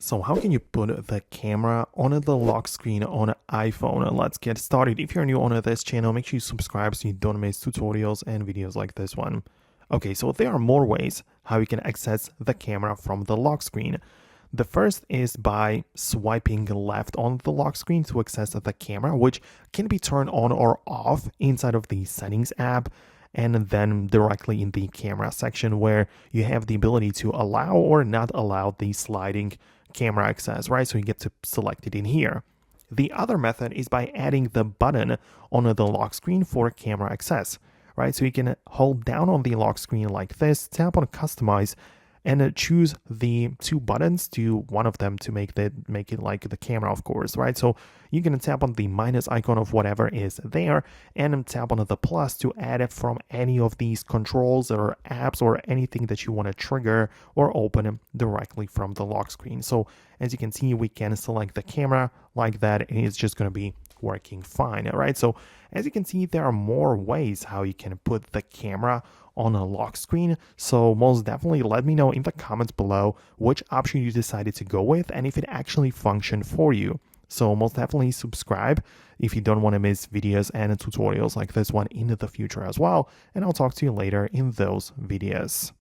So how can you put the camera on the lock screen on an iPhone? Let's get started. If you're new on this channel, make sure you subscribe so you don't miss tutorials and videos like this one. Okay, so there are more ways how you can access the camera from the lock screen. The first is by swiping left on the lock screen to access the camera, which can be turned on or off inside of the settings app, and then directly in the camera section where you have the ability to allow or not allow the sliding camera access, right? So you get to select it in here. The other method is by adding the button on the lock screen for camera access, right? So you can hold down on the lock screen like this, tap on customize, and choose the two buttons to one of them to make it like the camera, of course, right? So you can tap on the minus icon of whatever is there and tap on the plus to add it from any of these controls or apps or anything that you want to trigger or open directly from the lock screen. So as you can see, we can select the camera like that and it's just going to be working fine. All right, so as you can see, there are more ways how you can put the camera on a lock screen. So most definitely let me know in the comments below which option you decided to go with and if it actually functioned for you. So most definitely subscribe if you don't want to miss videos and tutorials like this one in the future as well. And I'll talk to you later in those videos.